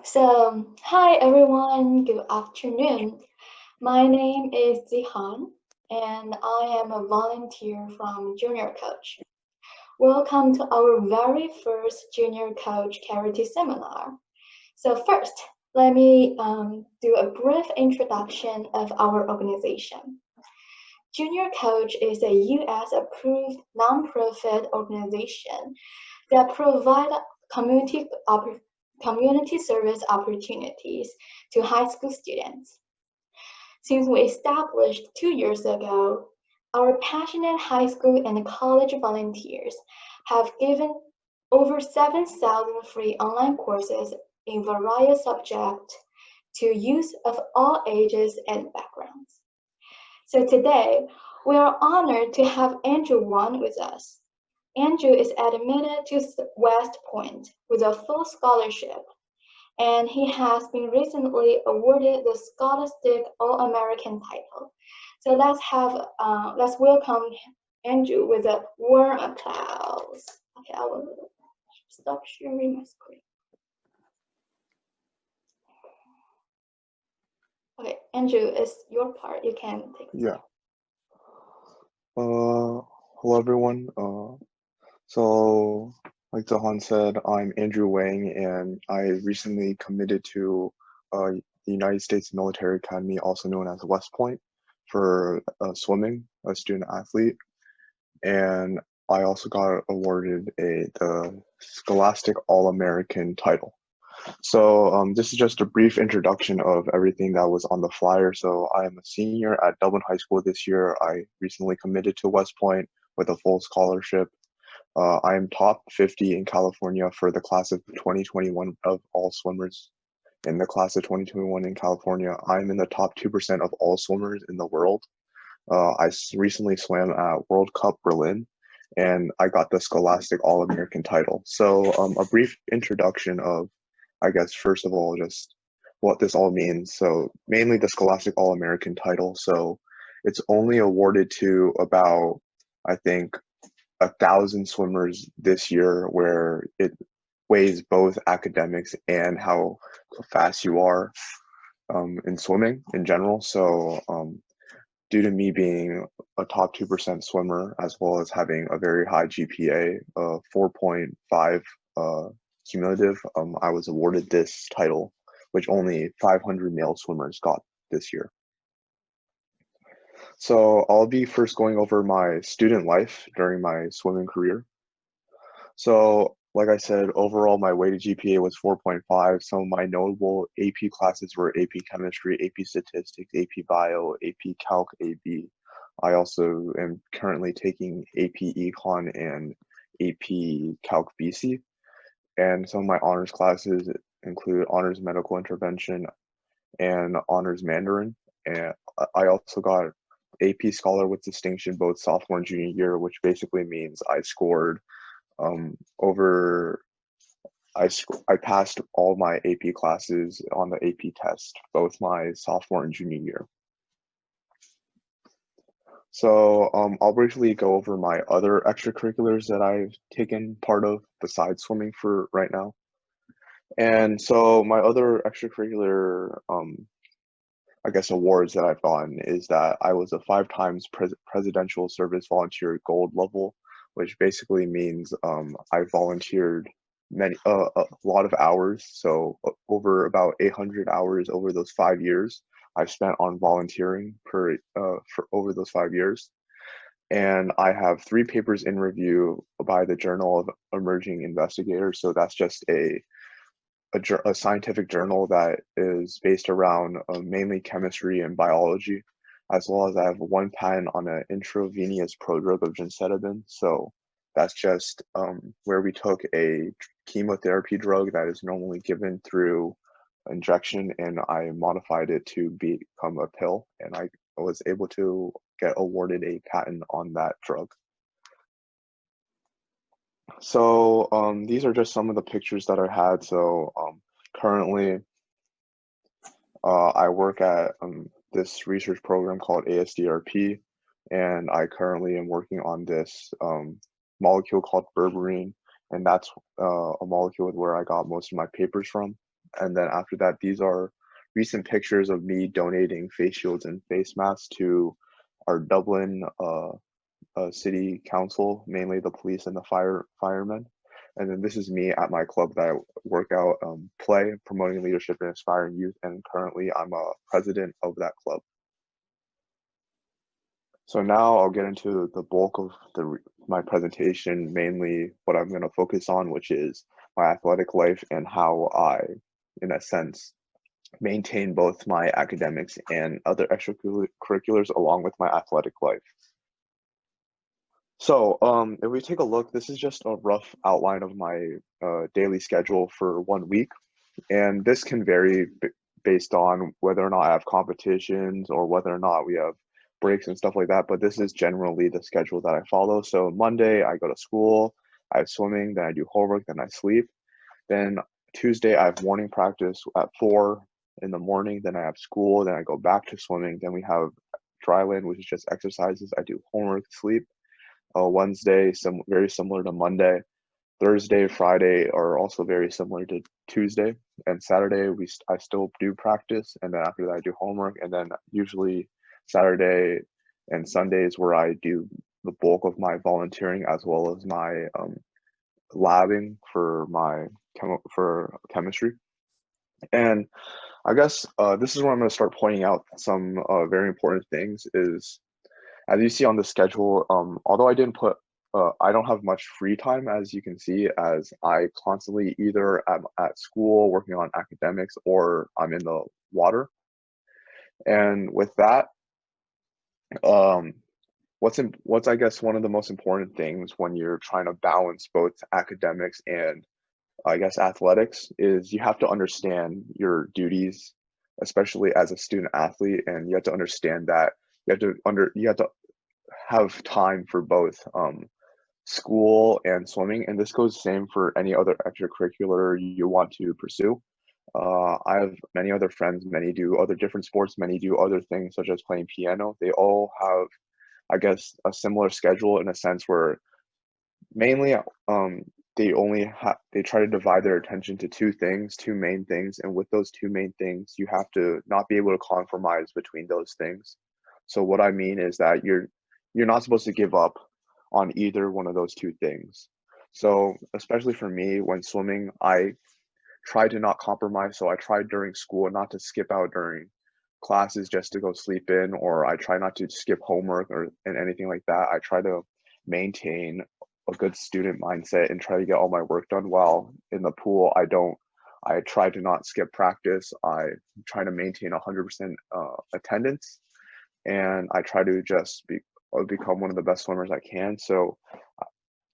Hi everyone, good afternoon. My name is Zihan, and I am a volunteer from Junior Coach. Welcome to our very first Junior Coach Charity Seminar. First, let me do a brief introduction of our organization. Junior Coach is a US-approved nonprofit organization that provides community service opportunities to high school students. Since we established 2 years ago, our passionate high school and college volunteers have given over 7,000 free online courses in various subjects to youth of all ages and backgrounds. So today, we are honored to have Andrew Wang with us. Andrew is admitted to West Point with a full scholarship, and he has been recently awarded the Scholastic All-American title. So let's welcome Andrew with a warm applause. Okay, I will stop sharing my screen. Okay, Andrew, it's your part. You can take it. Yeah. Hello everyone. So like Zahan said, I'm Andrew Wang, and I recently committed to the United States Military Academy, also known as West Point, for swimming, a student athlete, and I also got awarded the Scholastic All-American title. So this is just a brief introduction of everything that was on the flyer. So I am a senior at Dublin High School this year. I recently committed to West Point with a full scholarship. I am top 50 in California for the class of 2021 of all swimmers. In the class of 2021 in California, I'm in the top 2% of all swimmers in the world. I recently swam at World Cup Berlin, and I got the Scholastic All-American title. So a brief introduction of, I guess, first of all, just what this all means. So mainly the Scholastic All-American title. So it's only awarded to about, I think, 1,000 swimmers this year, where it weighs both academics and how fast you are in swimming in general. So due to me being a top 2% swimmer, as well as having a very high GPA, 4.5 cumulative, I was awarded this title, which only 500 male swimmers got this year. So I'll be first going over my student life during my swimming career. So like I said, overall my weighted GPA was 4.5. Some of my notable AP classes were AP Chemistry, AP Statistics, AP Bio, AP Calc AB. I also am currently taking AP Econ and AP Calc BC. And some of my honors classes include Honors Medical Intervention and Honors Mandarin. And I also got AP Scholar with Distinction both sophomore and junior year, which basically means I scored over I passed all my AP classes on the AP test, both my sophomore and junior year. So I'll briefly go over my other extracurriculars that I've taken part of besides swimming for right now. And so my other extracurricular, I guess, awards that I've gotten is that I was a 5 times Presidential Service Volunteer Gold level, which basically means I volunteered a lot of hours. So over about 800 hours over those 5 years I've spent on volunteering for over those 5 years. And I have 3 papers in review by the Journal of Emerging Investigators. So that's just a scientific journal that is based around mainly chemistry and biology, as well as I have 1 patent on an intravenous prodrug of gemcitabine. So that's just where we took a chemotherapy drug that is normally given through injection, and I modified it to become a pill, and I was able to get awarded a patent on that drug. So these are just some of the pictures that I had. So currently I work at this research program called ASDRP, and I currently am working on this molecule called berberine, and that's a molecule where I got most of my papers from. And then after that, these are recent pictures of me donating face shields and face masks to our Dublin city council, mainly the police and the firemen. And then this is me at my club that I work out, play, promoting leadership and inspiring youth. And currently I'm a president of that club. So now I'll get into the bulk of my presentation, mainly what I'm going to focus on, which is my athletic life and how I, in a sense, maintain both my academics and other extracurriculars along with my athletic life. So if we take a look, this is just a rough outline of my daily schedule for 1 week. And this can vary based on whether or not I have competitions or whether or not we have breaks and stuff like that. But this is generally the schedule that I follow. So Monday, I go to school, I have swimming, then I do homework, then I sleep. Then Tuesday, I have morning practice at 4 in the morning, then I have school, then I go back to swimming. Then we have dry land, which is just exercises. I do homework, sleep. Wednesday, very similar to Monday. Thursday, Friday are also very similar to Tuesday, and Saturday I still do practice, and then after that I do homework, and then usually Saturday and Sundays where I do the bulk of my volunteering as well as my labbing for my chemistry. And I guess this is where I'm going to start pointing out some very important things. Is as you see on the schedule, although I don't have much free time, as you can see, as I constantly either am at school working on academics or I'm in the water. And with that, what's I guess one of the most important things when you're trying to balance both academics and I guess athletics is you have to understand your duties, especially as a student athlete, and you have to understand that you have to have time for both school and swimming, and this goes the same for any other extracurricular you want to pursue. I have many other friends, many do other different sports, many do other things such as playing piano. They all have, I guess, a similar schedule in a sense where mainly they try to divide their attention to two main things, and with those two main things, you have to not be able to compromise between those things. So what I mean is that you're not supposed to give up on either one of those two things. So especially for me, when swimming, I try to not compromise. So I try during school not to skip out during classes just to go sleep in, or I try not to skip homework and anything like that. I try to maintain a good student mindset and try to get all my work done. While in the pool, I try to not skip practice. I try to maintain 100% attendance, and I try to just become one of the best swimmers I can. So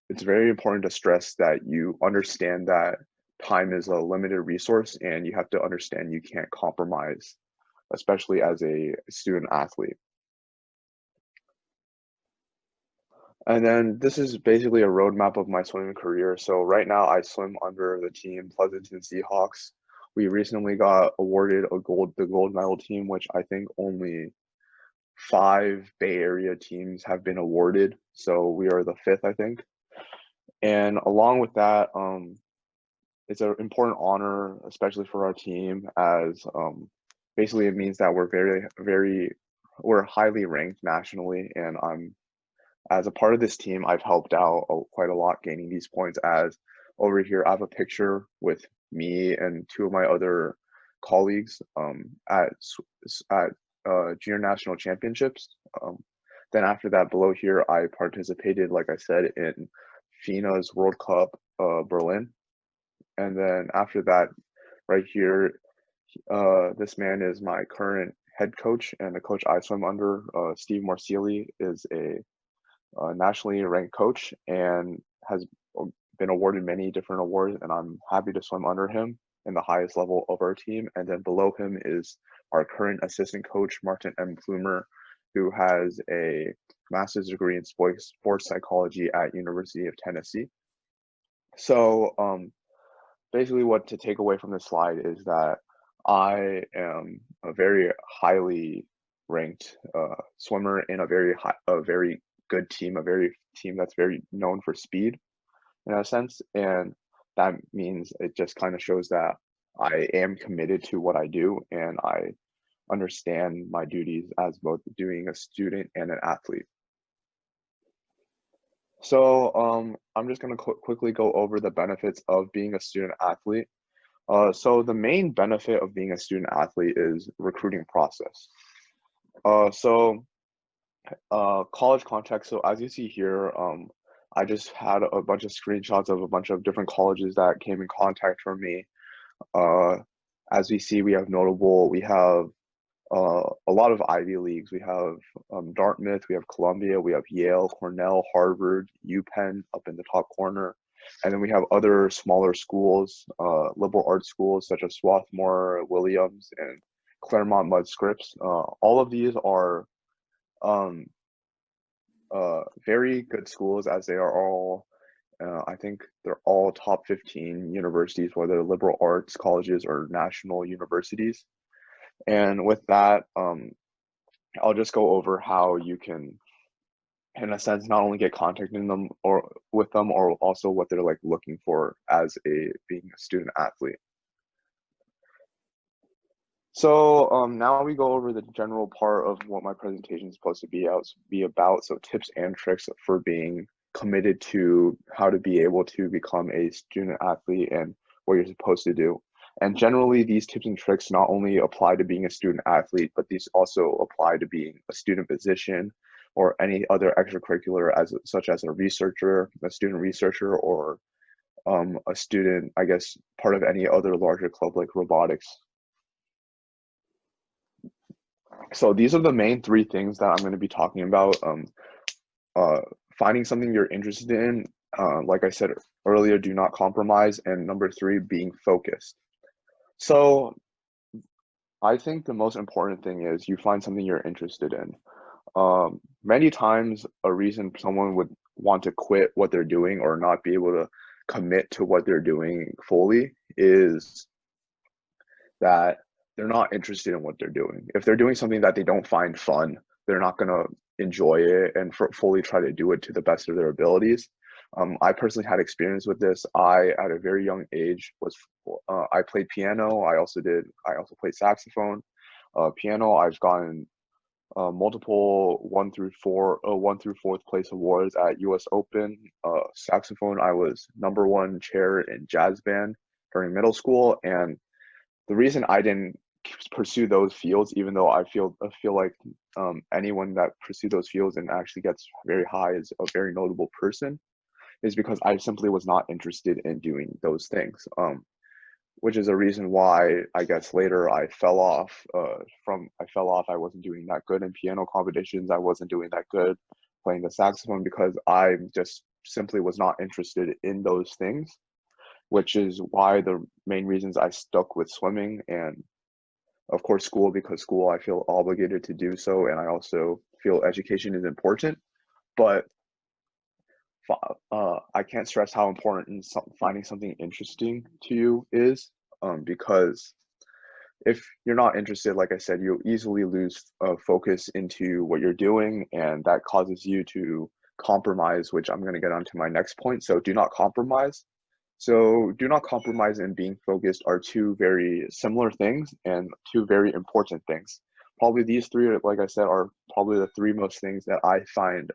it's very important to stress that you understand that time is a limited resource and you have to understand you can't compromise, especially as a student athlete. And then this is basically a roadmap of my swimming career. So right now I swim under the team Pleasanton Seahawks. We recently got awarded the gold medal team, which I think only 5 Bay Area teams have been awarded. So we are the 5th, I think. And along with that, it's an important honor, especially for our team, as basically it means that we're highly ranked nationally, and as a part of this team, I've helped out quite a lot gaining these points. As over here, I have a picture with me and 2 of my other colleagues at junior national championships. Then after that, below here, I participated, like I said, in FINA's World Cup Berlin. And then after that, right here, this man is my current head coach, and the coach I swim under, Steve Morcilli, is a nationally ranked coach and has been awarded many different awards, and I'm happy to swim under him in the highest level of our team. And then below him is our current assistant coach, Martin M. Plumer, who has a master's degree in sports psychology at University of Tennessee. So basically what to take away from this slide is that I am a very highly ranked swimmer in a very good team, a team that's very known for speed in a sense. And that means it just kind of shows that I am committed to what I do, and I understand my duties as both being a student and an athlete. So I'm just going to quickly go over the benefits of being a student athlete. So the main benefit of being a student athlete is recruiting process. So college context. So as you see here, I just had a bunch of screenshots of a bunch of different colleges that came in contact for me. Uh, as we see, we have a lot of Ivy Leagues. We have Dartmouth, we have Columbia, we have Yale, Cornell, Harvard, UPenn up in the top corner. And then we have other smaller schools, liberal arts schools such as Swarthmore, Williams, and Claremont Mudd Scripps. All of these are um, very good schools, as they are all, I think they're all top 15 universities, whether liberal arts colleges or national universities. And with that, I'll just go over how you can, in a sense, not only get contact in them or with them, or also what they're like looking for as being a student athlete. So now we go over the general part of what my presentation is supposed to be about. So tips and tricks for being committed to how to be able to become a student athlete and what you're supposed to do. And generally, these tips and tricks not only apply to being a student athlete, but these also apply to being a student physician or any other extracurricular, such as a researcher, a student researcher, or a student, I guess, part of any other larger club like robotics. So these are the main three things that I'm going to be talking about. Finding something you're interested in, like I said earlier, do not compromise, and number three, being focused. So I think the most important thing is you find something you're interested in. Many times a reason someone would want to quit what they're doing or not be able to commit to what they're doing fully is that they're not interested in what they're doing. If they're doing something that they don't find fun, they're not going to enjoy it and fully try to do it to the best of their abilities. I personally had experience with this. I, at a very young age, I played piano. I also played saxophone. Piano, I've gotten multiple one through fourth place awards at U.S. Open. Saxophone, I was #1 chair in jazz band during middle school, and the reason I didn't pursue those fields, even though I feel like anyone that pursue those fields and actually gets very high is a very notable person, is because I simply was not interested in doing those things. Which is a reason why I guess later I fell off. I wasn't doing that good in piano competitions. I wasn't doing that good playing the saxophone because I just simply was not interested in those things, which is why the main reasons I stuck with swimming and of course school, because school I feel obligated to do so, and I also feel education is important. But I can't stress how important finding something interesting to you is, because if you're not interested, like I said, you'll easily lose focus into what you're doing, and that causes you to compromise, which I'm going to get onto my next point. So do not compromise. So do not compromise and being focused are two very similar things and two very important things. Probably these three, like I said, are probably the three most things that I find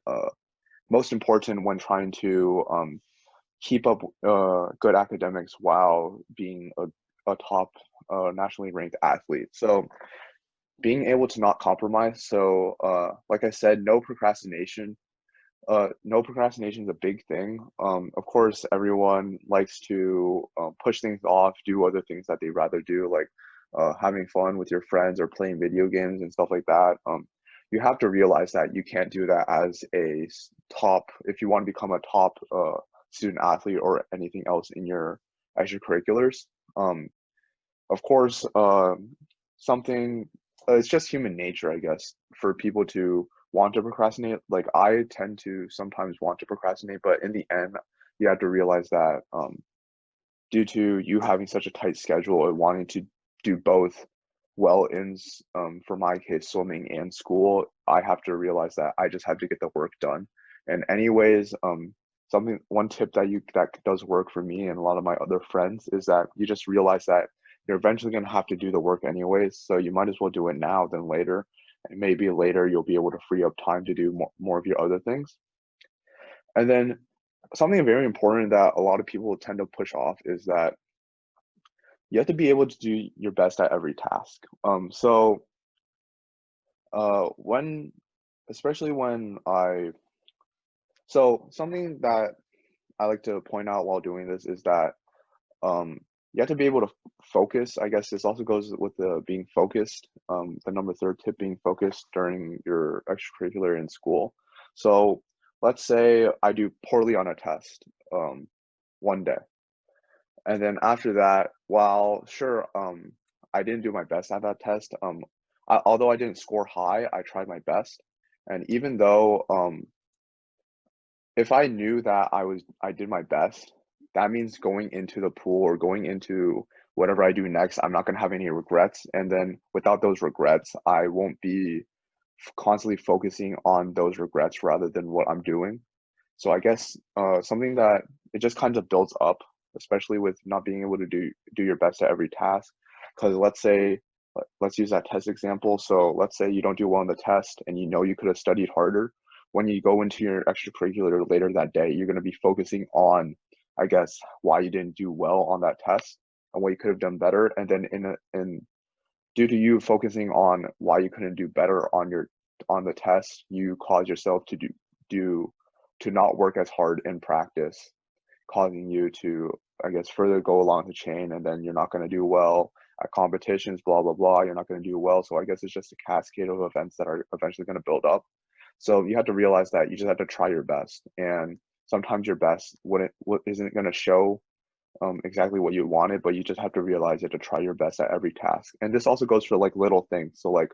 most important when trying to keep up good academics while being a top nationally ranked athlete. So being able to not compromise. So like I said, no procrastination. No procrastination is a big thing. Of course, everyone likes to push things off, do other things that they rather do, like having fun with your friends or playing video games and stuff like that. You have to realize that you can't do that as a top, if you want to become a top student athlete or anything else in your extracurriculars. Of course, something, it's just human nature, I guess, for people to want to procrastinate. Like I tend to sometimes want to procrastinate, but in the end, you have to realize that due to you having such a tight schedule and wanting to do both well in, for my case, swimming and school, I have to realize that I just have to get the work done. And anyways, one tip that does work for me and a lot of my other friends is that you just realize that you're eventually going to have to do the work anyways, so you might as well do it now than later. And maybe later you'll be able to free up time to do more of your other things. And then something very important that a lot of people tend to push off is that you have to be able to do your best at every task. When, especially when something that I like to point out while doing this is that you have to be able to focus. I guess this also goes with the being focused. The number third tip, being focused during your extracurricular in school. So let's say I do poorly on a test one day. And then after that, while sure, I didn't do my best at that test, although I didn't score high, I tried my best. And even though if I knew that I did my best, that means going into the pool or going into whatever I do next, I'm not gonna have any regrets. And then without those regrets, I won't be constantly focusing on those regrets rather than what I'm doing. So I guess something that it just kind of builds up, especially with not being able to do your best at every task. Because let's use that test example. So let's say you don't do well on the test and you know you could have studied harder. When you go into your extracurricular later that day, you're going to be focusing on, I guess, why you didn't do well on that test and what you could have done better. And then due to you focusing on why you couldn't do better on the test, you cause yourself to not work as hard in practice, causing you to, I guess, further go along the chain, and then you're not going to do well at competitions, blah blah blah. You're not going to do well. So I guess it's just a cascade of events that are eventually going to build up. So you have to realize that you just have to try your best, and sometimes your best isn't going to show exactly what you wanted, but you just have to realize you have to try your best at every task. And this also goes for like little things. So like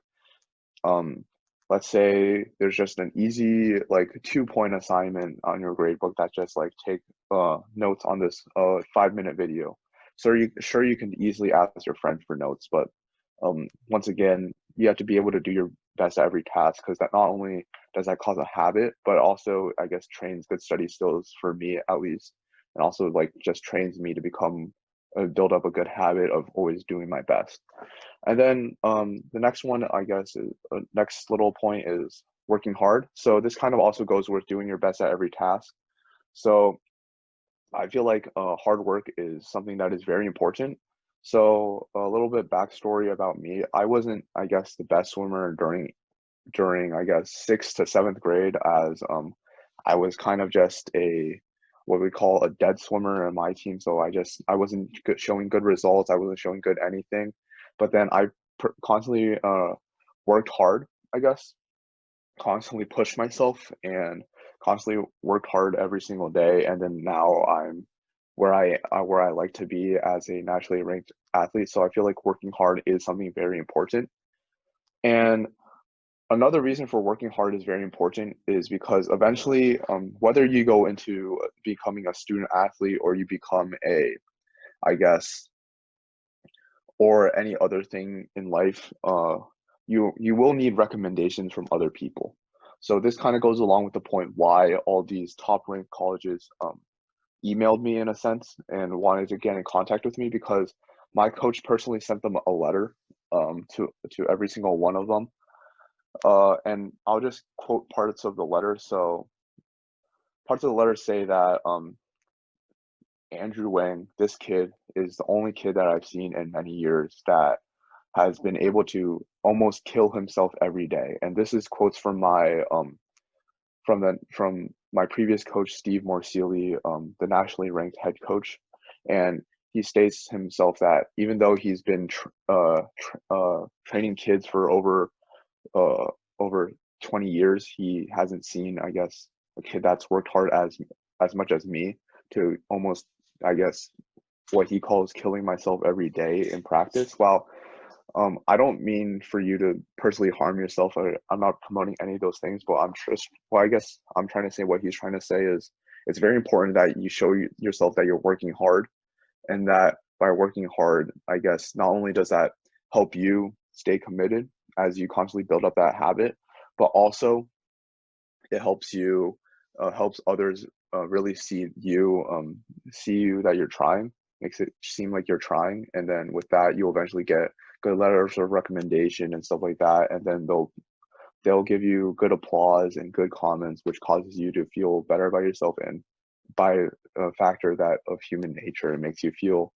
um let's say there's just an easy like 2-point assignment on your gradebook that just like take notes on this 5-minute video. So you can easily ask your friend for notes, but once again, you have to be able to do your best at every task, because that not only does that cause a habit, but also I guess trains good study skills for me at least, and also like just trains me to build up a good habit of always doing my best. And then the next one, I guess, is next little point is working hard. So this kind of also goes with doing your best at every task. So I feel like hard work is something that is very important. So a little bit backstory about me. I wasn't, I guess, the best swimmer during I guess 6th to 7th grade, as I was kind of just a what we call a dead swimmer in my team. So I wasn't showing good results. I wasn't showing good anything. But then I constantly worked hard, I guess, constantly pushed myself and constantly worked hard every single day. And then now I'm where I like to be as a nationally ranked athlete. So I feel like working hard is something very important. And another reason for working hard is very important is because eventually, whether you go into becoming a student athlete or you become I guess, or any other thing in life, you will need recommendations from other people. So this kind of goes along with the point why all these top ranked colleges emailed me in a sense and wanted to get in contact with me, because my coach personally sent them a letter to every single one of them. And I'll just quote parts of the letter. So parts of the letter say that Andrew Wang, this kid, is the only kid that I've seen in many years that has been able to almost kill himself every day. And this is quotes from my previous coach, Steve Morseely, the nationally ranked head coach. And he states himself that even though he's been training kids for uh, over 20 years, he hasn't seen, I guess, a kid that's worked hard as much as me to almost, I guess, what he calls killing myself every day in practice. While I don't mean for you to personally harm yourself. I'm not promoting any of those things, but I guess I'm trying to say what he's trying to say is it's very important that you show yourself that you're working hard, and that by working hard, I guess, not only does that help you stay committed as you constantly build up that habit, but also it helps others really see you that you're trying. makes it seem like you're trying, and then with that you'll eventually get good letters of recommendation and stuff like that, and then they'll give you good applause and good comments, which causes you to feel better about yourself, and by a factor that of human nature, it makes you feel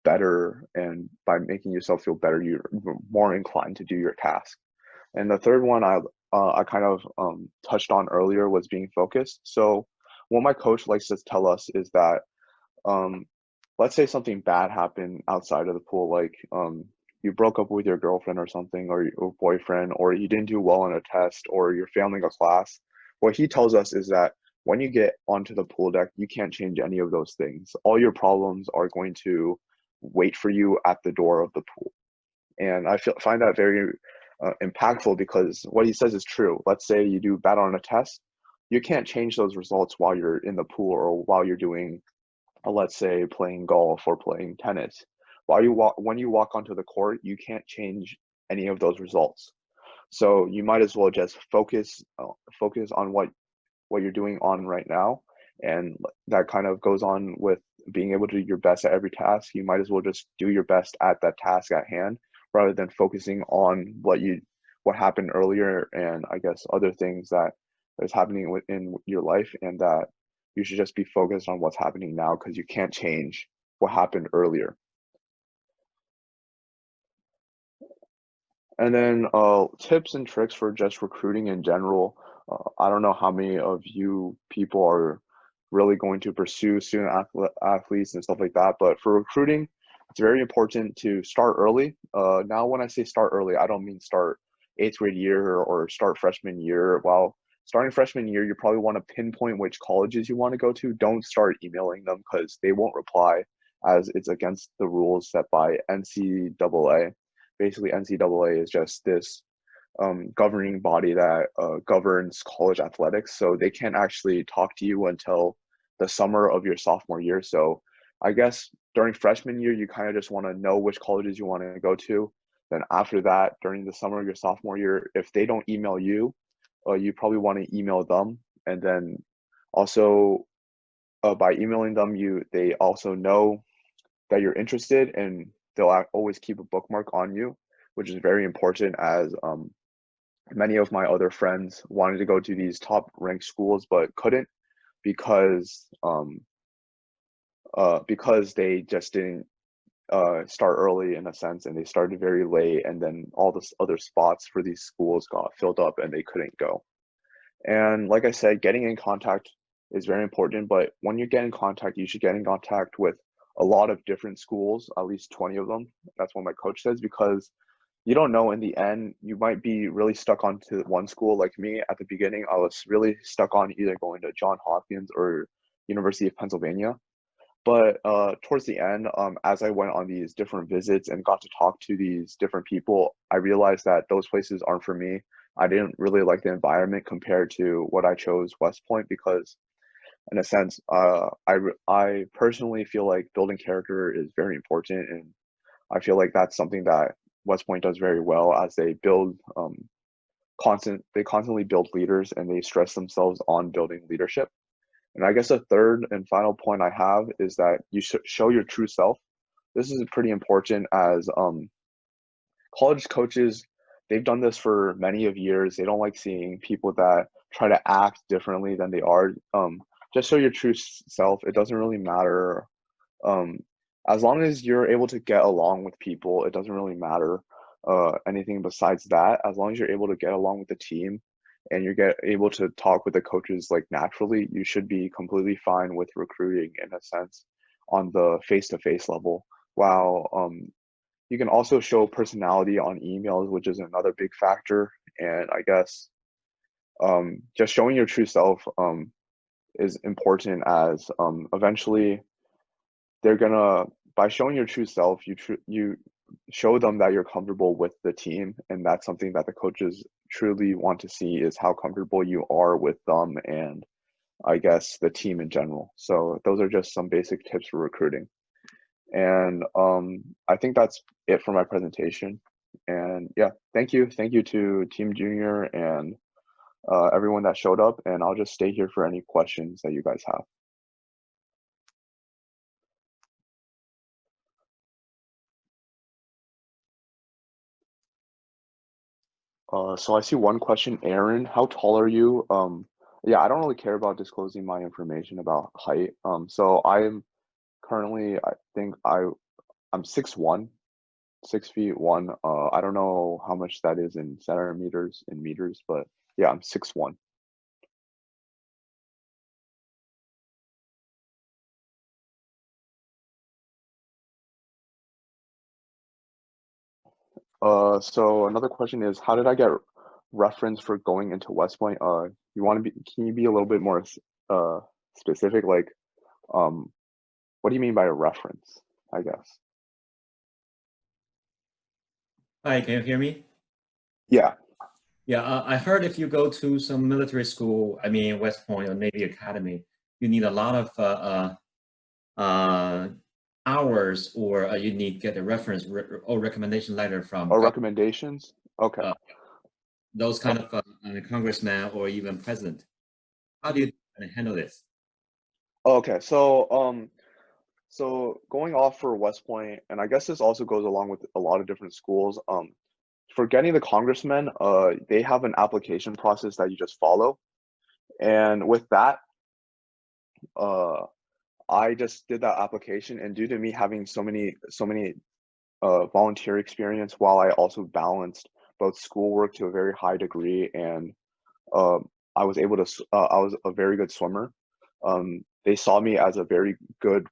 better, and by making yourself feel better, you're more inclined to do your task. And the third one I kind of touched on earlier was being focused. So what my coach likes to tell us is that um, let's say something bad happened outside of the pool, like you broke up with your girlfriend or something, or your boyfriend, or you didn't do well on a test, or you're failing a class. What he tells us is that when you get onto the pool deck, you can't change any of those things. All your problems are going to wait for you at the door of the pool. And find that very impactful, because what he says is true. Let's say you do bad on a test, you can't change those results while you're in the pool, or while you're doing, let's say, playing golf or playing tennis. When you walk onto the court, you can't change any of those results. So you might as well just focus on what you're doing on right now, and that kind of goes on with being able to do your best at every task. You might as well just do your best at that task at hand, rather than focusing on what happened earlier, and I guess other things that is happening within your life, and that you should just be focused on what's happening now, because you can't change what happened earlier. And then tips and tricks for just recruiting in general. I don't know how many of you people are really going to pursue athletes and stuff like that, but for recruiting, it's very important to start early. Now, when I say start early, I don't mean start eighth grade year or start freshman year. While starting freshman year, you probably want to pinpoint which colleges you want to go to. Don't start emailing them, because they won't reply, as it's against the rules set by NCAA. Basically, NCAA is just this governing body that governs college athletics. So they can't actually talk to you until the summer of your sophomore year. So I guess during freshman year, you kind of just want to know which colleges you want to go to. Then after that, during the summer of your sophomore year, if they don't email you, you probably want to email them. And then also by emailing them, they also know that you're interested, and they'll always keep a bookmark on you, which is very important, as many of my other friends wanted to go to these top ranked schools but couldn't, because they just didn't start early, in a sense, and they started very late, and then all the other spots for these schools got filled up and they couldn't go. And like I said, getting in contact is very important, but when you get in contact, you should get in contact with a lot of different schools, at least 20 of them. That's what my coach says, because you don't know, in the end, you might be really stuck onto one school. Like me, at the beginning, I was really stuck on either going to Johns Hopkins or University of Pennsylvania. But towards the end, as I went on these different visits and got to talk to these different people, I realized that those places aren't for me. I didn't really like the environment compared to what I chose West Point, because in a sense, I personally feel like building character is very important, and I feel like that's something that West Point does very well, as they they constantly build leaders, and they stress themselves on building leadership. And I guess a third and final point I have is that you should show your true self. This is pretty important, as college coaches, they've done this for many of years. They don't like seeing people that try to act differently than they are. Just show your true self. It doesn't really matter. Um, as long as you're able to get along with people, it doesn't really matter anything besides that. As long as you're able to get along with the team, and you get able to talk with the coaches like naturally, you should be completely fine with recruiting, in a sense, on the face-to-face level. While you can also show personality on emails, which is another big factor. And I guess just showing your true self is important, as eventually they're gonna, by showing your true self, you show them that you're comfortable with the team, and that's something that the coaches truly want to see, is how comfortable you are with them, and I guess the team in general. So those are just some basic tips for recruiting. And I think that's it for my presentation. And yeah, thank you to Team Junior and everyone that showed up, and I'll just stay here for any questions that you guys have. So I see one question, Aaron, how tall are you? Yeah, I don't really care about disclosing my information about height. So I am currently, I think I'm 6'1", 6 feet one. I don't know how much that is in centimeters in meters, but yeah, I'm 6'1". So another question is, how did I get reference for going into West Point? Can you be a little bit more specific? Like, um, what do you mean by a reference, I guess? Hi, can you hear me? Yeah. Yeah, I heard if you go to some military school, I mean West Point or Navy Academy, you need a lot of uh, hours, or you need to get a reference or recommendation letter from Or recommendations? Okay. uh, those kind of congressman or even president. How do you handle this? Okay. So going off for West Point, and I guess this also goes along with a lot of different schools. For getting the congressmen, they have an application process that you just follow, and with that, uh, I just did that application, and due to me having so many volunteer experience, while I also balanced both schoolwork to a very high degree, and I was a very good swimmer. They saw me as a very good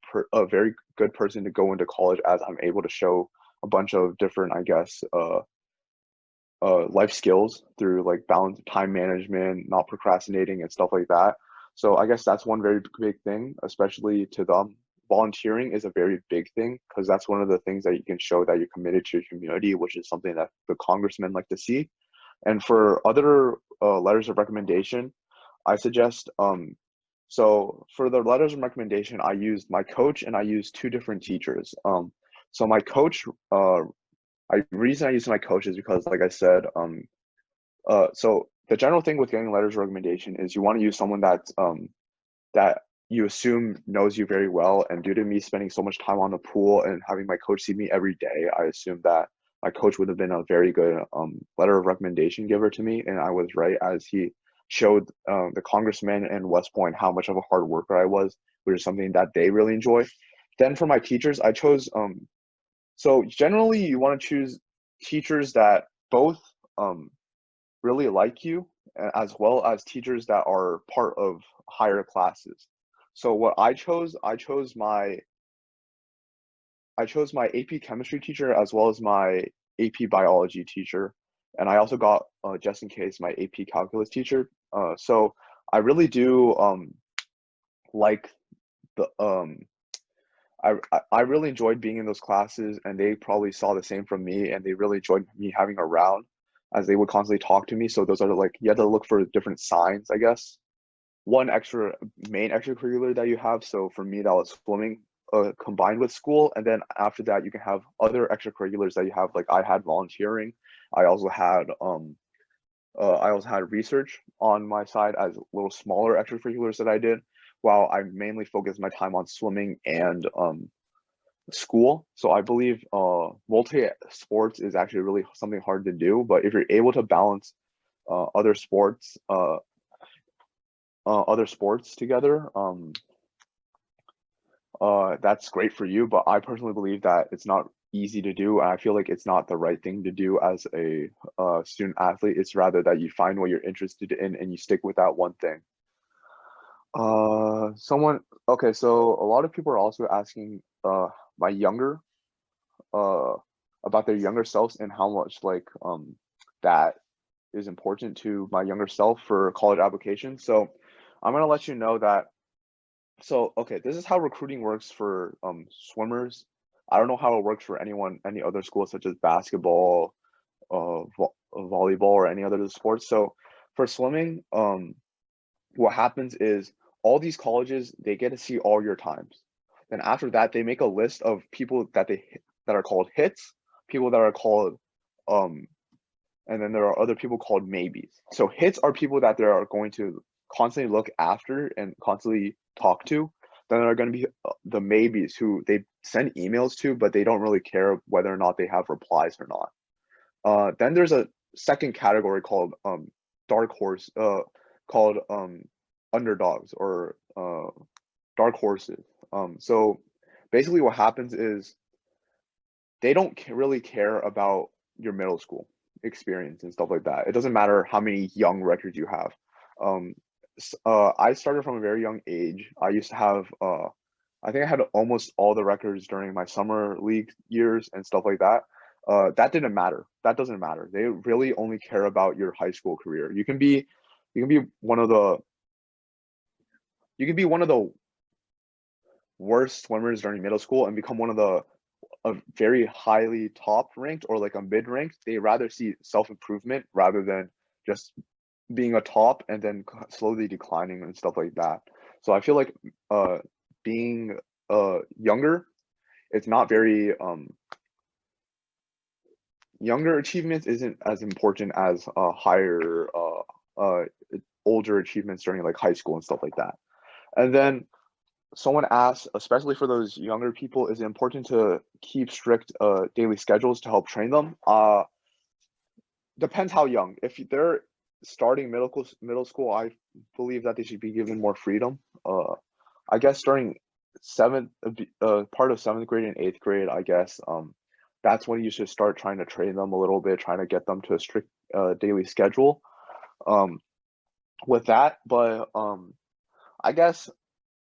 person to go into college, as I'm able to show a bunch of different, I guess, life skills through like balance, time management, not procrastinating, and stuff like that. So I guess that's one very big thing, especially to them. Volunteering is a very big thing because that's one of the things that you can show that you're committed to your community, which is something that the congressmen like to see. And for other letters of recommendation, I suggest so for the letters of recommendation, I used my coach and I used two different teachers. So my coach, reason I used my coach is because, like I said, so the general thing with getting letters of recommendation is you want to use someone that you assume knows you very well. And due to me spending so much time on the pool and having my coach see me every day, I assumed that my coach would have been a very good letter of recommendation giver to me. And I was right, as he showed the congressman in West Point how much of a hard worker I was, which is something that they really enjoy. Then for my teachers, I chose so generally you want to choose teachers that both um, really like you, as well as teachers that are part of higher classes. So what I chose my AP chemistry teacher as well as my AP biology teacher, and I also got just in case my AP calculus teacher. So I really do like the I really enjoyed being in those classes, and they probably saw the same from me, and they really enjoyed me having around, as they would constantly talk to me. So those are like, you have to look for different signs, I guess. One extra main extracurricular that you have. So for me, that was swimming, combined with school, and then after that, you can have other extracurriculars that you have. Like I had volunteering. I also had I also had research on my side as little smaller extracurriculars that I did, while I mainly focused my time on swimming and school. So I believe multi sports is actually really something hard to do. But if you're able to balance other sports together, that's great for you. But I personally believe that it's not easy to do, and I feel like it's not the right thing to do as a student athlete. It's rather that you find what you're interested in and you stick with that one thing. Someone Okay, so a lot of people are also asking my younger uh about their younger selves and how much like that is important to my younger self for college application. So I'm gonna let you know that. So okay, this is how recruiting works for swimmers. I don't know how it works for any other schools such as basketball, volleyball, or any other sports. So for swimming, what happens is all these colleges, they get to see all your times. Then after that, they make a list of people that are called hits, people that are called um, and then there are other people called maybes. So hits are people that they are going to constantly look after and constantly talk to. Then there are going to be the maybes who they send emails to, but they don't really care whether or not they have replies or not. Then there's second category called dark horse, called underdogs or dark horses. So basically what happens is they don't really care about your middle school experience and stuff like that. It doesn't matter how many young records you have. I started from a very young age. I used to have, I think I had almost all the records during my summer league years and stuff like that. That didn't matter. That doesn't matter. They really only care about your high school career. You can be one of the, you can be one of the worst swimmers during middle school and become one of the a very highly top ranked or like a mid ranked. They rather see self improvement rather than just being a top and then slowly declining and stuff like that. So I feel like being younger, it's not very younger achievements isn't as important as higher older achievements during like high school and stuff like that. And then someone asked, especially for those younger people, is it important to keep strict daily schedules to help train them? Depends how young. If they're starting middle school, I believe that they should be given more freedom. I guess during part of seventh grade and eighth grade, I guess that's when you should start trying to train them a little bit, trying to get them to a strict daily schedule. With that, but I guess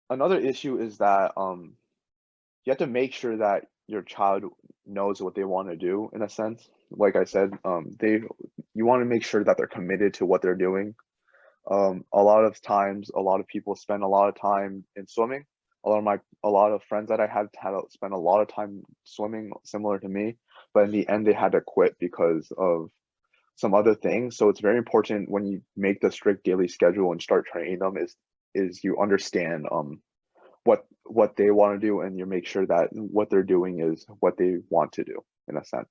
another issue is that you have to make sure that your child knows what they want to do in a sense. Like I said, you want to make sure that they're committed to what they're doing. A lot of times, a lot of people spend a lot of time in swimming. A lot of friends that I had to spend a lot of time swimming, similar to me, but in the end they had to quit because of some other things. So it's very important when you make the strict daily schedule and start training them is you understand what they want to do and you make sure that what they're doing is what they want to do in a sense.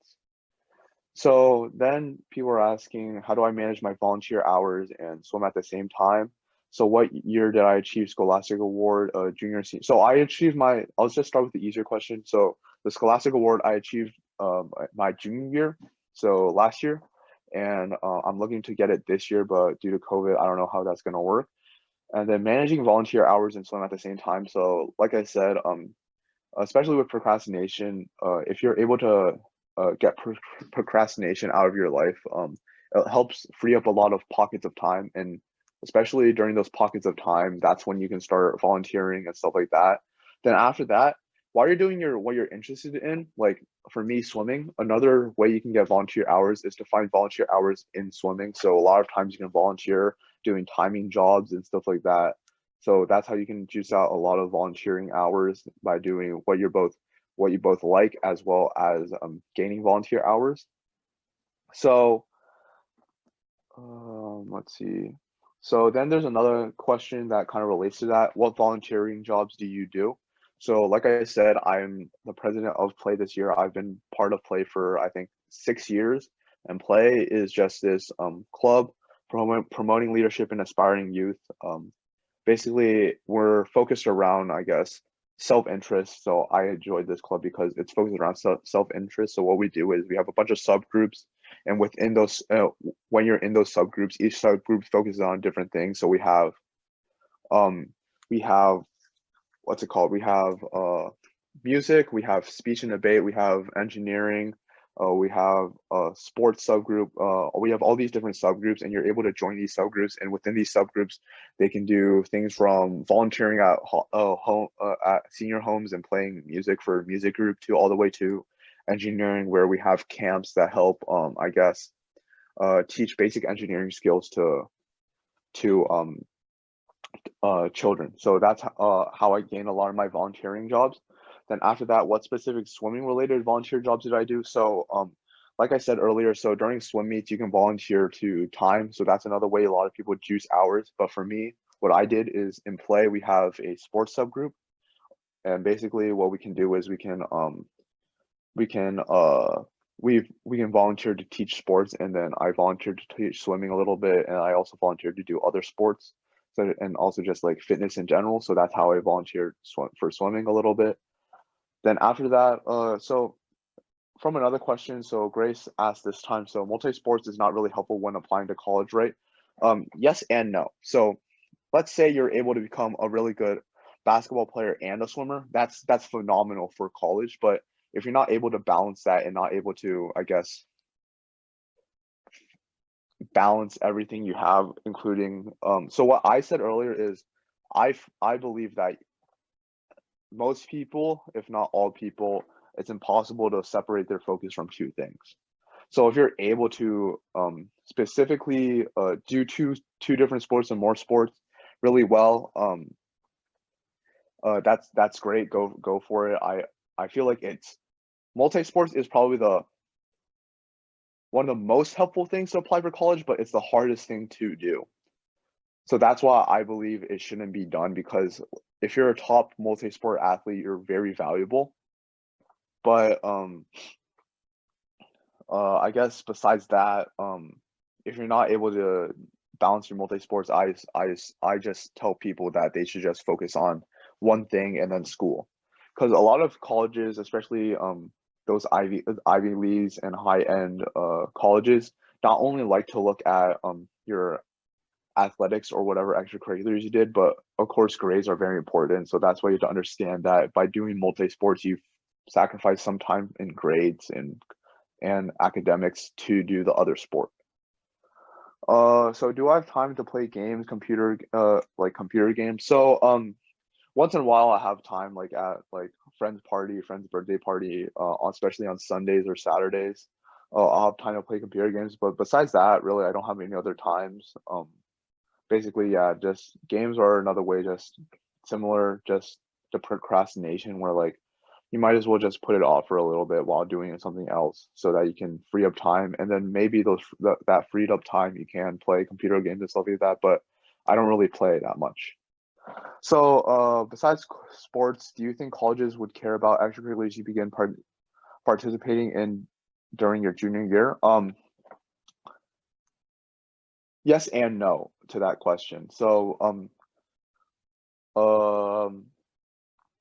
So then people are asking, how do I manage my volunteer hours and swim at the same time? So what year did I achieve Scholastic Award, junior, senior? So I'll just start with the easier question. So the Scholastic Award I achieved my junior year, so last year, and I'm looking to get it this year, but due to COVID, I don't know how that's gonna work. And then managing volunteer hours and swim at the same time. So like I said, especially with procrastination, if you're able to get procrastination out of your life, it helps free up a lot of pockets of time. And especially during those pockets of time, that's when you can start volunteering and stuff like that. Then after that, while you're doing what you're interested in, like for me, swimming, another way you can get volunteer hours is to find volunteer hours in swimming. So a lot of times you can volunteer doing timing jobs and stuff like that. So that's how you can juice out a lot of volunteering hours by doing what you both like, as well as gaining volunteer hours. So let's see. So then there's another question that kind of relates to that. What volunteering jobs do you do? So like I said, I'm the president of Play this year. I've been part of Play for I think 6 years, and Play is just this club promoting leadership and aspiring youth. Basically, we're focused around, I guess, self-interest. So I enjoyed this club because it's focused around self-interest. So what we do is we have a bunch of subgroups, and within those, when you're in those subgroups, each subgroup focuses on different things. So we have what's it called? We have music, we have speech and debate, we have engineering, we have a sports subgroup. We have all these different subgroups, and you're able to join these subgroups. And within these subgroups, they can do things from volunteering at at senior homes and playing music for a music group to all the way to engineering, where we have camps that help, I guess, teach basic engineering skills to children. So that's how I gained a lot of my volunteering jobs. Then after that, what specific swimming related volunteer jobs did I do? So like I said earlier, so during swim meets, you can volunteer to time. So that's another way a lot of people juice hours. But for me, what I did is in Play, we have a sports subgroup. And basically what we can do is we can volunteer to teach sports, and then I volunteered to teach swimming a little bit, and I also volunteered to do other sports, so, and also just like fitness in general. So that's how I volunteered for swimming a little bit. Then after that, so from another question, so Grace asked this time, so multi-sports is not really helpful when applying to college, right? Yes and no. So let's say you're able to become a really good basketball player and a swimmer. That's phenomenal for college. But if you're not able to balance that and not able to, I guess, balance everything you have, including so what I said earlier is I believe that most people, if not all people, it's impossible to separate their focus from two things. So if you're able to specifically do two different sports and more sports really well, that's great. Go for it. I feel like it's multi-sports is probably the one of the most helpful things to apply for college, but it's the hardest thing to do. So that's why I believe it shouldn't be done, because if you're a top multi-sport athlete, you're very valuable. But I guess besides that, if you're not able to balance your multi-sports, I just tell people that they should just focus on one thing and then school, because a lot of colleges, especially those Ivy Leagues and high-end colleges, not only like to look at your athletics or whatever extracurriculars you did, but of course grades are very important. So that's why you have to understand that by doing multi-sports, you sacrifice some time in grades and academics to do the other sport. So do I have time to play games, like computer games? So once in a while I have time, like at like friend's birthday party, especially on Sundays or Saturdays. I'll have time to play computer games, but besides that, really I don't have any other times. Basically, yeah, just games are another way, just similar, just the procrastination where like you might as well just put it off for a little bit while doing something else so that you can free up time, and then maybe that freed up time you can play computer games and stuff like that, but I don't really play that much. So besides sports, do you think colleges would care about extracurriculars you begin participating in during your junior year? Yes and no to that question. So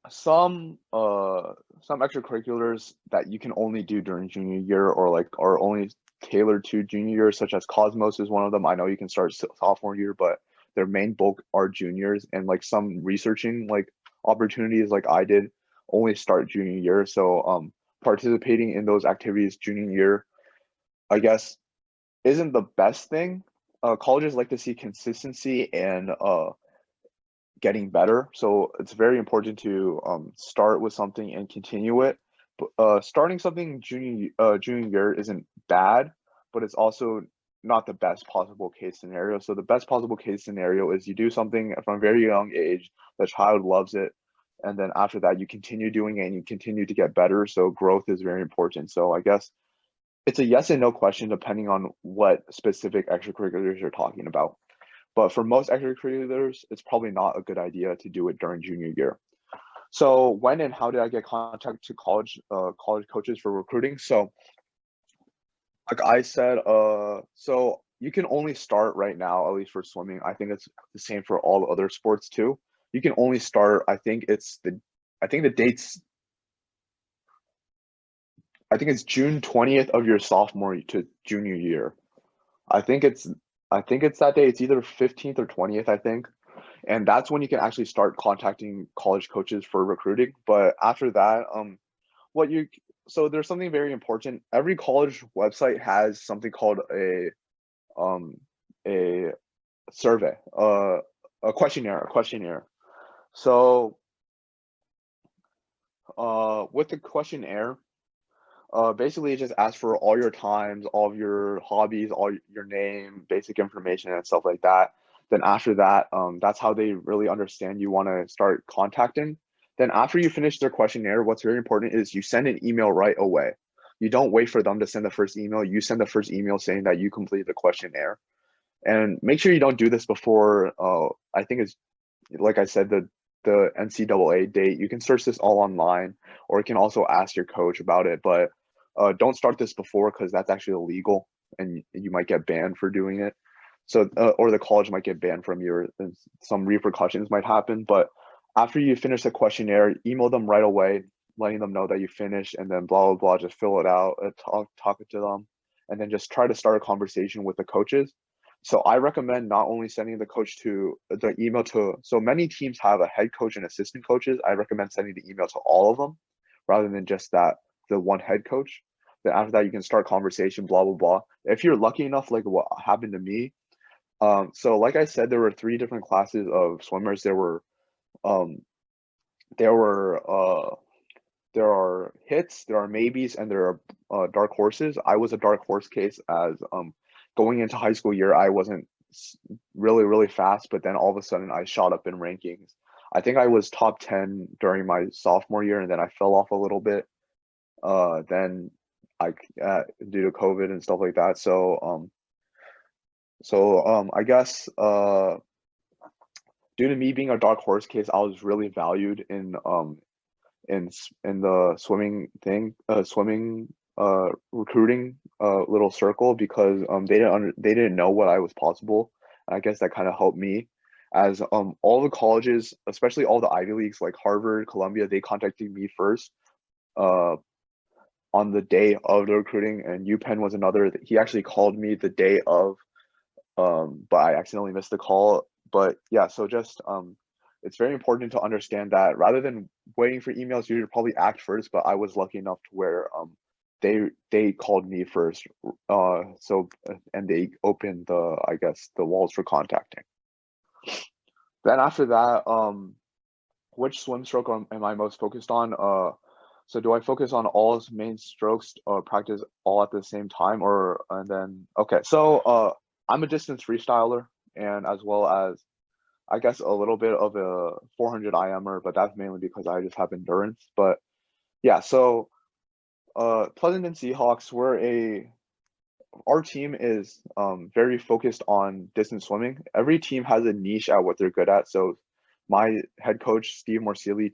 some extracurriculars that you can only do during junior year or like are only tailored to junior year, such as Cosmos is one of them. I know you can start sophomore year, but their main bulk are juniors, and like some researching like opportunities like I did only start junior year. So participating in those activities junior year, I guess, isn't the best thing. Colleges like to see consistency and getting better. So it's very important to start with something and continue it. But starting something junior year isn't bad, but it's also not the best possible case scenario. So the best possible case scenario is you do something from a very young age, the child loves it, and then after that you continue doing it and you continue to get better. So growth is very important. So I guess it's a yes and no question depending on what specific extracurriculars you're talking about. But for most extracurriculars, it's probably not a good idea to do it during junior year. So when and how did I get contact to college coaches for recruiting? So like I said, so you can only start right now, at least for swimming. I think it's the same for all the other sports too. You can only start, I think the dates, I think it's June 20th of your sophomore to junior year. I think it's that day. It's either 15th or 20th, I think. And that's when you can actually start contacting college coaches for recruiting. But after that, so there's something very important. Every college website has something called a survey, a questionnaire. So with the questionnaire, basically it just asks for all your times, all of your hobbies, all your name, basic information and stuff like that. Then after that, that's how they really understand you want to start contacting. Then after you finish their questionnaire, what's very important is you send an email right away. You don't wait for them to send the first email. You send the first email saying that you completed the questionnaire. And make sure you don't do this before, I think it's, like I said, the NCAA date. You can search this all online, or you can also ask your coach about it. But don't start this before, because that's actually illegal and you might get banned for doing it. So or the college might get banned from you, or some repercussions might happen. But after you finish the questionnaire, email them right away. letting them know that you finished, and then blah blah blah, just fill it out, talk to them, and then just try to start a conversation with the coaches. So I recommend not only sending the email to, so many teams have a head coach and assistant coaches. I recommend sending the email to all of them rather than just the one head coach. Then after that, you can start conversation, blah blah blah. If you're lucky enough, like what happened to me, so like I said, there were 3 different classes of swimmers. Um, there are hits, there are maybes, and there are dark horses. I was a dark horse case, as going into high school year, I wasn't really fast, but then all of a sudden I shot up in rankings. I think I was top 10 during my sophomore year, and then I fell off a little bit. Then due to COVID and stuff like that. I guess due to me being a dark horse case, I was really valued in the swimming recruiting little circle, because they didn't know what I was possible. I guess that kind of helped me, as all the colleges, especially all the Ivy Leagues like Harvard, Columbia, they contacted me first on the day of the recruiting, and UPenn was another. He actually called me the day of, but I accidentally missed the call. But yeah, so just it's very important to understand that rather than waiting for emails, you should probably act first. But I was lucky enough to where they called me first, and they opened the walls for contacting. Then after that, which swim stroke am I most focused on? So do I focus on all main strokes or practice all at the same time, okay, so I'm a distance freestyler, and as well as I guess a little bit of a 400 IMer, but that's mainly because I just have endurance. But yeah, so Pleasanton Seahawks, our team is very focused on distance swimming. Every team has a niche at what they're good at. So my head coach, Steve Morsilli,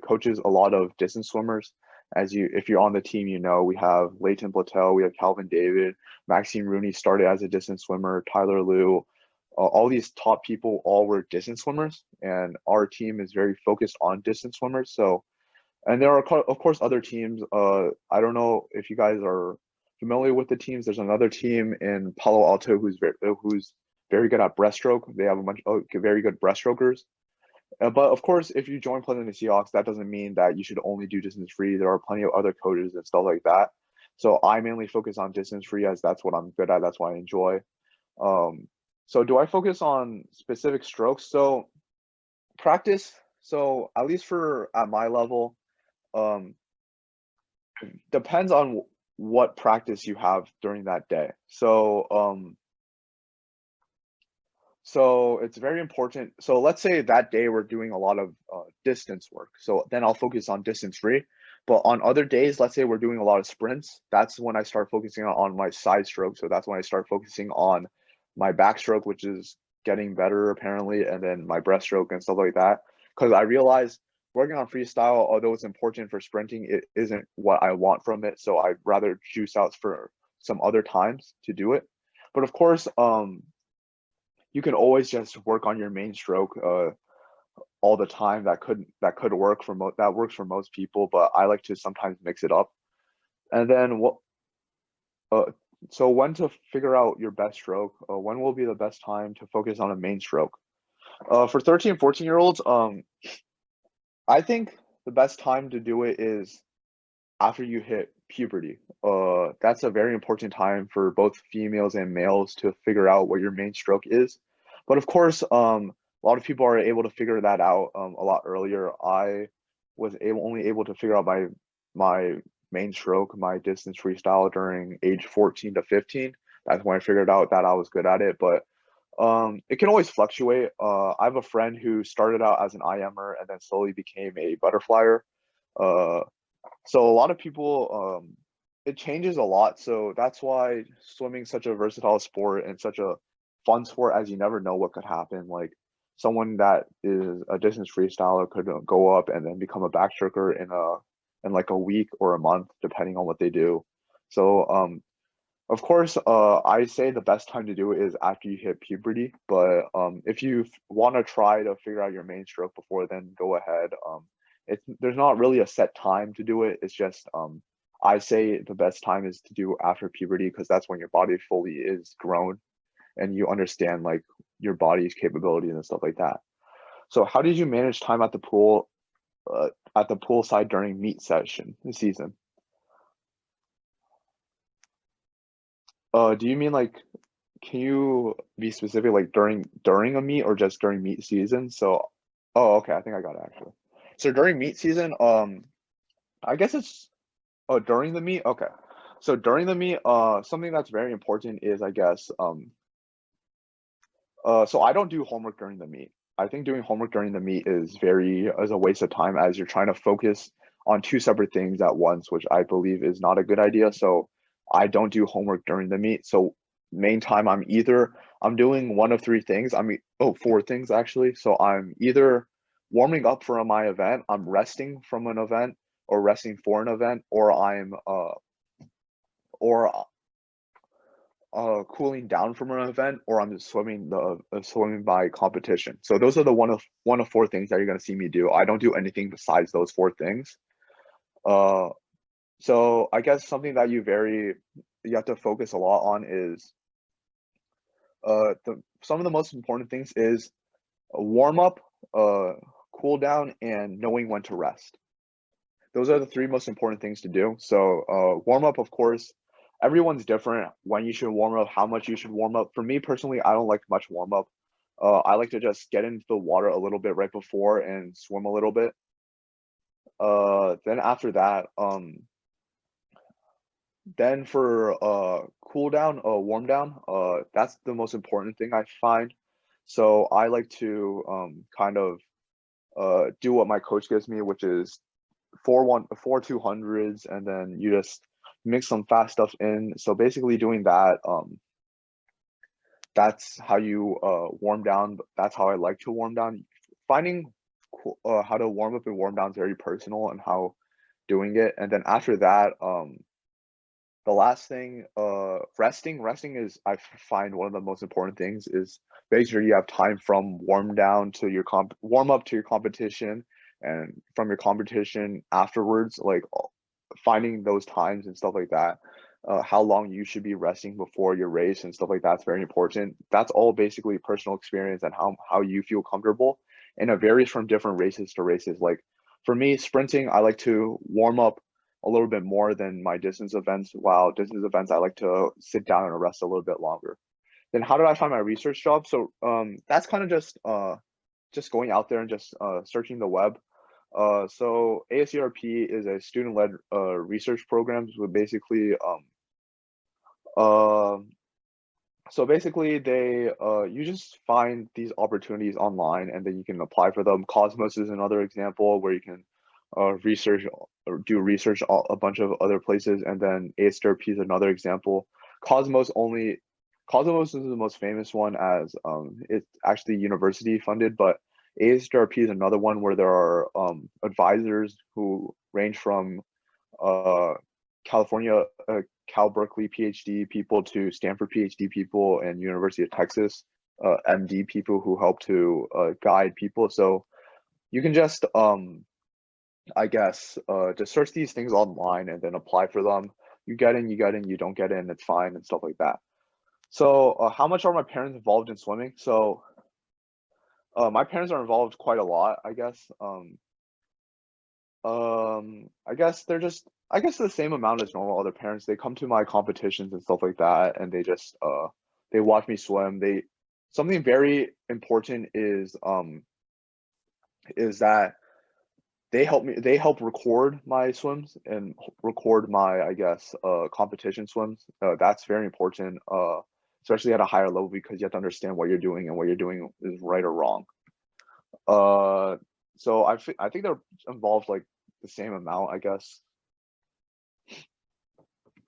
coaches a lot of distance swimmers. If you're on the team, we have Leighton Platel, we have Calvin David, Maxime Rooney started as a distance swimmer, Tyler Liu, all these top people all were distance swimmers, and our team is very focused on distance swimmers. So, and there are of course other teams. I don't know if you guys are familiar with the teams. There's another team in Palo Alto who's very good at breaststroke. They have a bunch of very good breaststrokers. But of course, if you join Pleasanton Seahawks, that doesn't mean that you should only do distance free. There are plenty of other coaches and stuff like that. So I mainly focus on distance free, as that's what I'm good at. That's what I enjoy. So do I focus on specific strokes? So practice. So at least at my level, depends on what practice you have during that day. So it's very important. So let's say that day we're doing a lot of distance work. So then I'll focus on distance free. But on other days, let's say we're doing a lot of sprints, that's when I start focusing on my side stroke. So that's when I start focusing on my backstroke, which is getting better apparently, and then my breaststroke and stuff like that. Because I realize working on freestyle, although it's important for sprinting, it isn't what I want from it. So I'd rather juice out for some other times to do it. But of course, you can always just work on your main stroke all the time. That could work that works for most people, but I like to sometimes mix it up. And then so when to figure out your best stroke, when will be the best time to focus on a main stroke? For 13 and 14-year-olds, I think the best time to do it is after you hit puberty. That's a very important time for both females and males to figure out what your main stroke is. But of course, a lot of people are able to figure that out a lot earlier. I was only able to figure out my main stroke, my distance freestyle, during age 14 to 15. That's when I figured out that I was good at it. But it can always fluctuate. I have a friend who started out as an IMer and then slowly became a butterflyer. So a lot of people, it changes a lot. So that's why swimming is such a versatile sport and such a fun sport, as you never know what could happen. Like someone that is a distance freestyler could go up and then become a backstroker in like a week or a month, depending on what they do. So of course, I say the best time to do it is after you hit puberty. But if you want to try to figure out your main stroke before then, go ahead. there's not really a set time to do it. It's just I say the best time is to do after puberty because that's when your body fully is grown and you understand like your body's capabilities and stuff like that. So how did you manage time at the pool side during meet season? Do you mean like, can you be specific like during a meet or just during meet season? So, oh, okay, I think I got it actually. So during meet season, I guess it's during the meet. Okay, so during the meet, something that's very important is I guess so I don't do homework during the meet. I think doing homework during the meet is a waste of time as you're trying to focus on two separate things at once, which I believe is not a good idea. So I don't do homework during the meet. So main time I'm doing one of three things. Four things actually. So I'm either warming up for my event, I'm resting from an event or resting for an event, or I'm or cooling down from an event, or I'm just swimming by competition. So those are the one of four things that you're gonna see me do. I don't do anything besides those four things. So I guess something that you have to focus a lot on is some of the most important things is a warm up, cool down, and knowing when to rest. Those are the three most important things to do. So warm up, of course, everyone's different when you should warm up, how much you should warm up. For me personally, I don't like much warm up. I like to just get into the water a little bit right before and swim a little bit. Then after that, then for cool down, warm down, that's the most important thing I find. So I like to kind of do what my coach gives me, which is 4 200s, and then you just mix some fast stuff in. So basically doing that, that's how you warm down. That's how I like to warm down. Finding how to warm up and warm down is very personal and how doing it. And then after that, the last thing, resting is, I find one of the most important things is make sure you have time from warm up to your competition, and from your competition afterwards, like finding those times and stuff like that. How long you should be resting before your race and stuff like that's very important. That's all basically personal experience and how you feel comfortable. And it varies from different races to races. Like for me, sprinting, I like to warm up a little bit more than my distance events, while distance events I like to sit down and rest a little bit longer. Then how did I find my research job? So that's kind of just going out there and just searching the web. So ASERP is a student-led research programs with basically so basically they you just find these opportunities online and then you can apply for them. Cosmos is another example where you can research or do research a bunch of other places, and then ASERP is another example. Cosmos is the most famous one as it's actually university funded, but ASERP is another one where there are advisors who range from California, Cal Berkeley PhD people to Stanford PhD people and University of Texas MD people who help to guide people. So you can just I guess just search these things online and then apply for them. You get in, you don't get in, it's fine and stuff like that. So how much are my parents involved in swimming? So my parents are involved quite a lot, I guess. I guess they're just, I guess, the same amount as normal other parents. They come to my competitions and stuff like that, and they just they watch me swim. Something very important is that they help record my swims and record my, I guess, competition swims. That's very important, especially at a higher level, because you have to understand what you're doing and what you're doing is right or wrong. So I think they're involved like the same amount, I guess.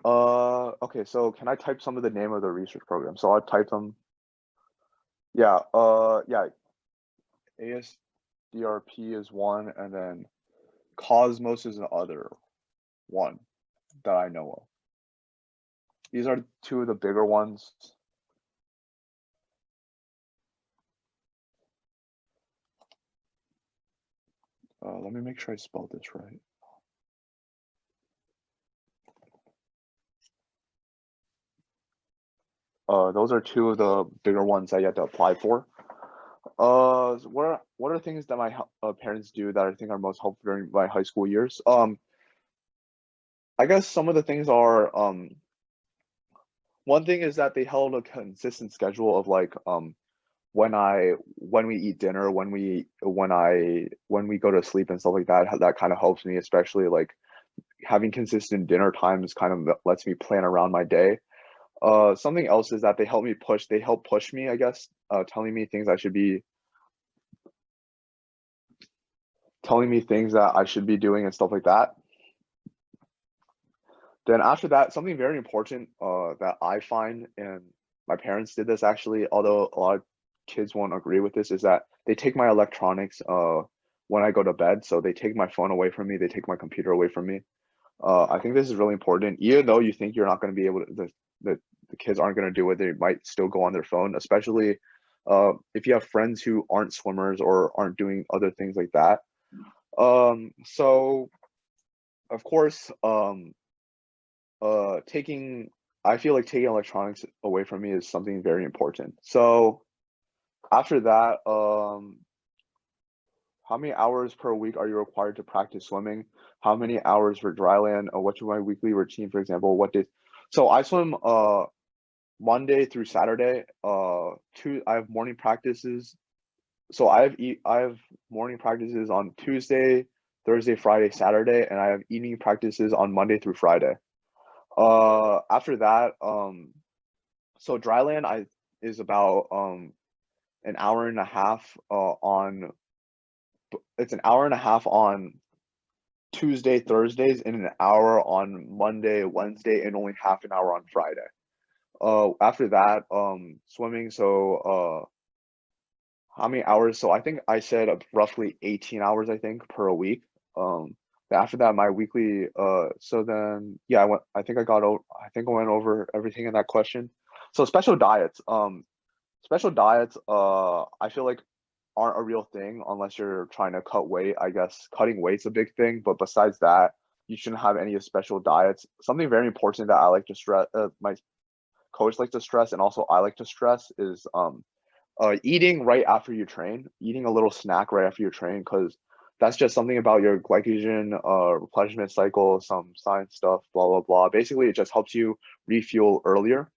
Okay, so can I type some of the name of the research program? So I'll type them. Yeah, yeah, ASDRP is one, and then Cosmos is the other one that I know of. These are two of the bigger ones. Let me make sure I spelled this right. Those are two of the bigger ones that you have to apply for. What are things that my parents do that I think are most helpful during my high school years? I guess some of the things are one thing is that they held a consistent schedule of like when we eat dinner, when we go to sleep and stuff like that. That kind of helps me, especially like having consistent dinner times kind of lets me plan around my day. Something else is that they help push me, I guess, telling me things that I should be doing and stuff like that. Then after that, something very important that I find, and my parents did this actually, although a lot of kids won't agree with this, is that they take my electronics when I go to bed. So they take my phone away from me, they take my computer away from me. I think this is really important. Even though you think you're not going to be able to, the kids aren't going to do it, they might still go on their phone, especially if you have friends who aren't swimmers or aren't doing other things like that. So of course, I feel like taking electronics away from me is something very important. So after that, how many hours per week are you required to practice swimming? How many hours for dryland? What's my weekly routine, for example? What days? So I swim Monday through Saturday. I have morning practices. So I have morning practices on Tuesday, Thursday, Friday, Saturday, and I have evening practices on Monday through Friday. After that, so dryland is about an hour and a half it's an hour and a half on Tuesday, Thursdays, and an hour on Monday, Wednesday, and only half an hour on Friday. After that, swimming. So how many hours? So I think I said roughly 18 hours, I think, per week. After that, my weekly, so then, yeah, I think I went over everything in that question. So special diets, I feel like aren't a real thing unless you're trying to cut weight. I guess cutting weight's a big thing, but besides that, you shouldn't have any special diets. Something very important that I like to stress, my coach likes to stress, and also I like to stress is eating right after you train, eating a little snack right after you train, because that's just something about your glycogen replenishment cycle, some science stuff, blah blah blah. Basically, it just helps you refuel earlier.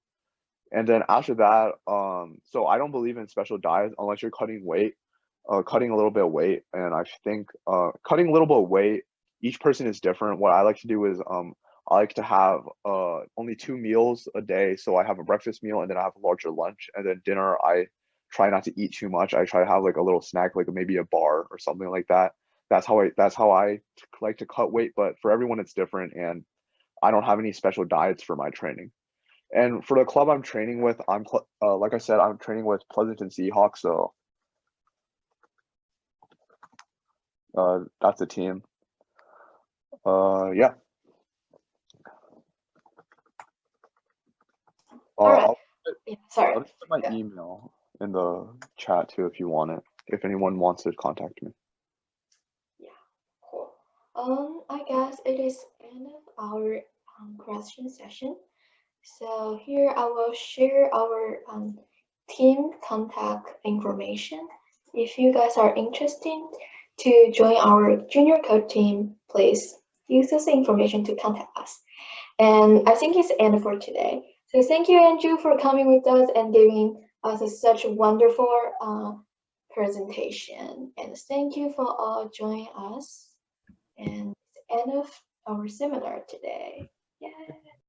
And then after that, so I don't believe in special diets unless you're cutting weight, cutting a little bit of weight. And I think cutting a little bit of weight, each person is different. What I like to do is I like to have only 2 meals a day. So I have a breakfast meal and then I have a larger lunch, and then dinner I try not to eat too much. I try to have like a little snack, like maybe a bar or something like that. That's how I like to cut weight. But for everyone, it's different, and I don't have any special diets for my training. And for the club I'm training with, like I said, I'm training with Pleasanton Seahawks, so that's a team. Yeah. All right. I'll Sorry. put my email in the chat too if you want it. If anyone wants to contact me. Yeah, cool. I guess it is end of our question session. So here I will share our team contact information. If you guys are interested to join our junior code team, please use this information to contact us. And I think it's the end for today. So thank you, Andrew, for coming with us and giving us such a wonderful presentation. And thank you for all joining us. And it's the end of our seminar today.